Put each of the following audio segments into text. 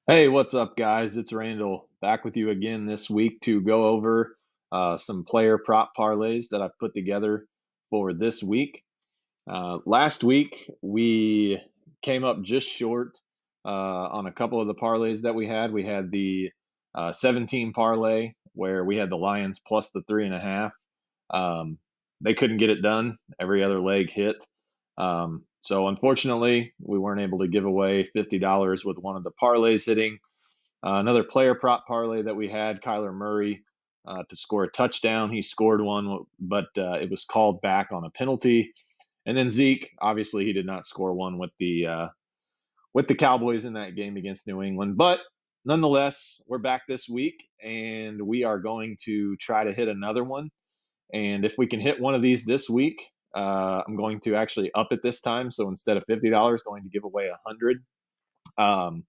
Hey, what's up, guys? It's Randall back with you again this week to go over some player prop parlays that I've put together for this week. Last week, we came up just short on a couple of the parlays that we had. We had the 17 parlay where we had the Lions plus the 3.5. Um, they couldn't get it done. Every other leg hit. So unfortunately, we weren't able to give away $50 with one of the parlays hitting. Another player prop parlay that we had, Kyler Murray to score a touchdown. He scored one, but it was called back on a penalty. And then Zeke, obviously, he did not score one with the Cowboys in that game against New England. But nonetheless, we're back this week, and we are going to try to hit another one. And if we can hit one of these this week, I'm going to actually up it this time. So instead of $50, going to give away 100. Um,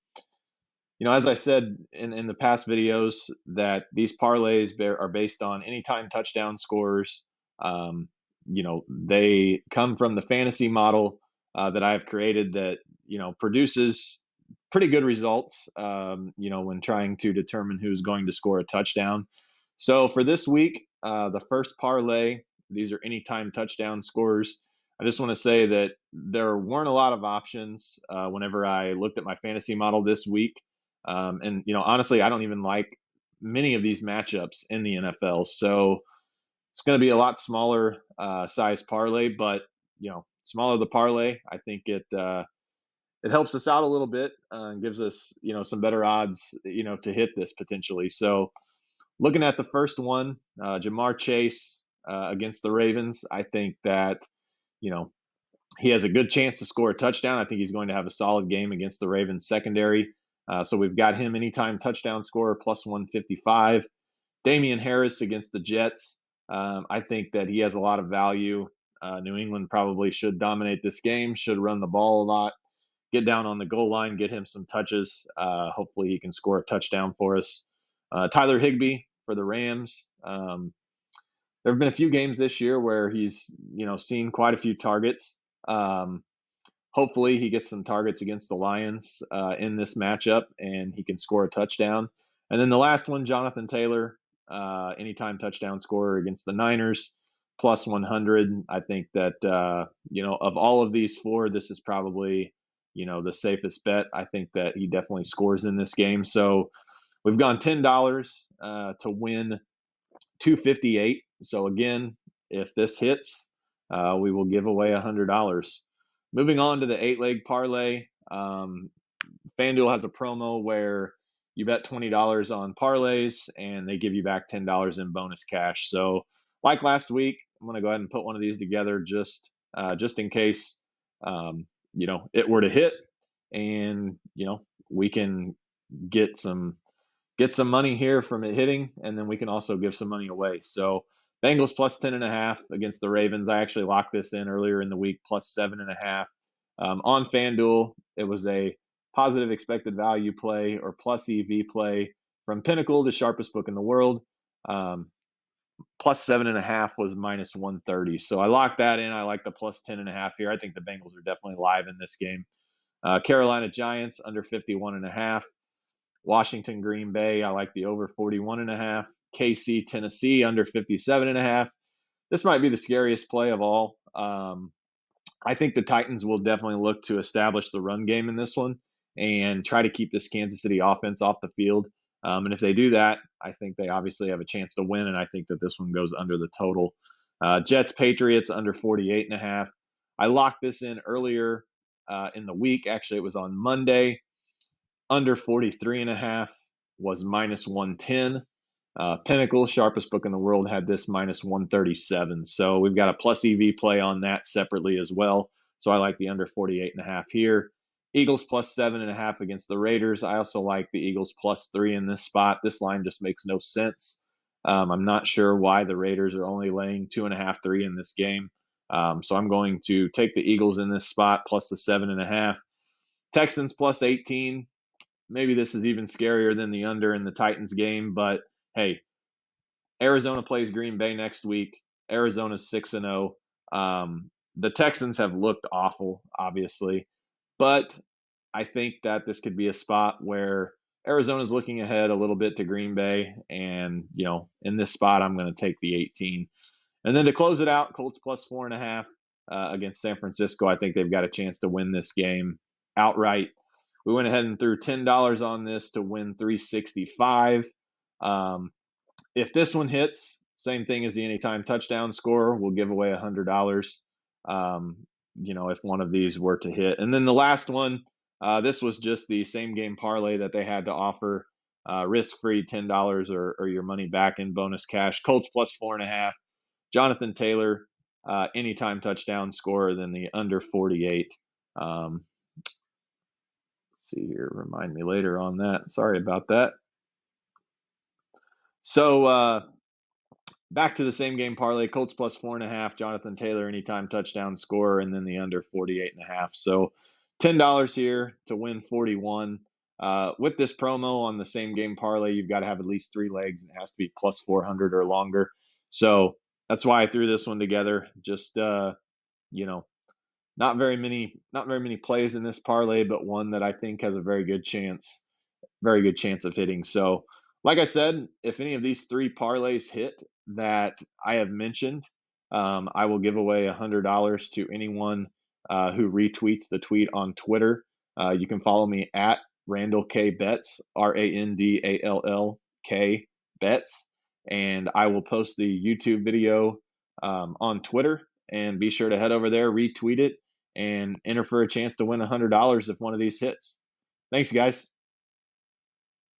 as I said in the past videos, that these parlays are based on anytime touchdown scores. They come from the fantasy model that I have created that, produces pretty good results, when trying to determine who's going to score a touchdown. So for this week, the first parlay, these are anytime touchdown scores. I just want to say that there weren't a lot of options whenever I looked at my fantasy model this week. Honestly, I don't even like many of these matchups in the NFL. So it's going to be a lot smaller size parlay, but smaller the parlay, I think it helps us out a little bit and gives us some better odds to hit this potentially. So looking at the first one, Jamar Chase against the Ravens, I think that you know he has a good chance to score a touchdown. I think he's going to have a solid game against the Ravens secondary. So we've got him anytime touchdown scorer plus 155. Damien Harris against the Jets. I think that he has a lot of value. New England probably should dominate this game, should run the ball a lot, get down on the goal line, get him some touches. Hopefully he can score a touchdown for us. Tyler Higbee for the Rams. There have been a few games this year where he's seen quite a few targets. Um, Hopefully he gets some targets against the Lions in this matchup and he can score a touchdown. And then the last one, Johnathan Taylor, anytime touchdown scorer against the Niners, plus 100. I think that of all of these four, this is probably the safest bet. I think that he definitely scores in this game. So we've gone $10 to win 258. So again, if this hits, we will give away $100. Moving on to the 8-leg parlay, FanDuel has a promo where you bet $20 on parlays and they give you back $10 in bonus cash. So, like last week, I'm going to go ahead and put one of these together just in case it were to hit, and we can get some money here from it hitting, and then we can also give some money away. So Bengals plus 10.5 against the Ravens. I actually locked this in earlier in the week, plus 7.5. On FanDuel, it was a positive expected value play or plus EV play from Pinnacle, the sharpest book in the world. Plus 7.5 was minus 130. So I locked that in. I like the plus 10.5 here. I think the Bengals are definitely live in this game. Carolina Giants under 51.5. Washington, Green Bay, I like the over 41.5. KC, Tennessee, under 57.5. This might be the scariest play of all. I think the Titans will definitely look to establish the run game in this one and try to keep this Kansas City offense off the field. And if they do that, I think they obviously have a chance to win. And I think that this one goes under the total. Jets, Patriots, under 48.5. I locked this in earlier in the week. Actually, it was on Monday. Under 43.5 was minus 110. Pinnacle, sharpest book in the world, had this minus 137. So we've got a plus EV play on that separately as well. So I like the under 48.5 here. Eagles plus 7.5 against the Raiders. I also like the Eagles plus 3 in this spot. This line just makes no sense. I'm not sure why the Raiders are only laying 2.5, 3 in this game. So I'm going to take the Eagles in this spot plus the 7.5. Texans plus 18. Maybe this is even scarier than the under in the Titans game, but hey, Arizona plays Green Bay next week. Arizona's 6-0. The Texans have looked awful, obviously, but I think that this could be a spot where Arizona's looking ahead a little bit to Green Bay, and in this spot, I'm going to take the 18. And then to close it out, Colts plus 4.5 against San Francisco. I think they've got a chance to win this game outright. We went ahead and threw $10 on this to win 365. If this one hits, same thing as the anytime touchdown score, we'll give away $100. If one of these were to hit. And then the last one, this was just the same game parlay that they had to offer, risk-free $10 or your money back in bonus cash. Colts plus 4.5. Johnathan Taylor, anytime touchdown scorer, than the under 48. Let's see here. Remind me later on that. Sorry about that. So back to the same game parlay. Colts plus 4.5. Johnathan Taylor, anytime touchdown scorer, and then the under 48.5. So $10 here to win 41. With this promo on the same game parlay, you've got to have at least 3 legs, and it has to be plus 400 or longer. So that's why I threw this one together. Just not very many plays in this parlay, but one that I think has a very good chance of hitting. So, like I said, if any of these 3 parlays hit that I have mentioned, I will give away $100 to anyone who retweets the tweet on Twitter. You can follow me at Randall K Bets, RANDALLK Bets, and I will post the YouTube video on Twitter. And be sure to head over there, retweet it, and enter for a chance to win $100 if one of these hits. Thanks, guys.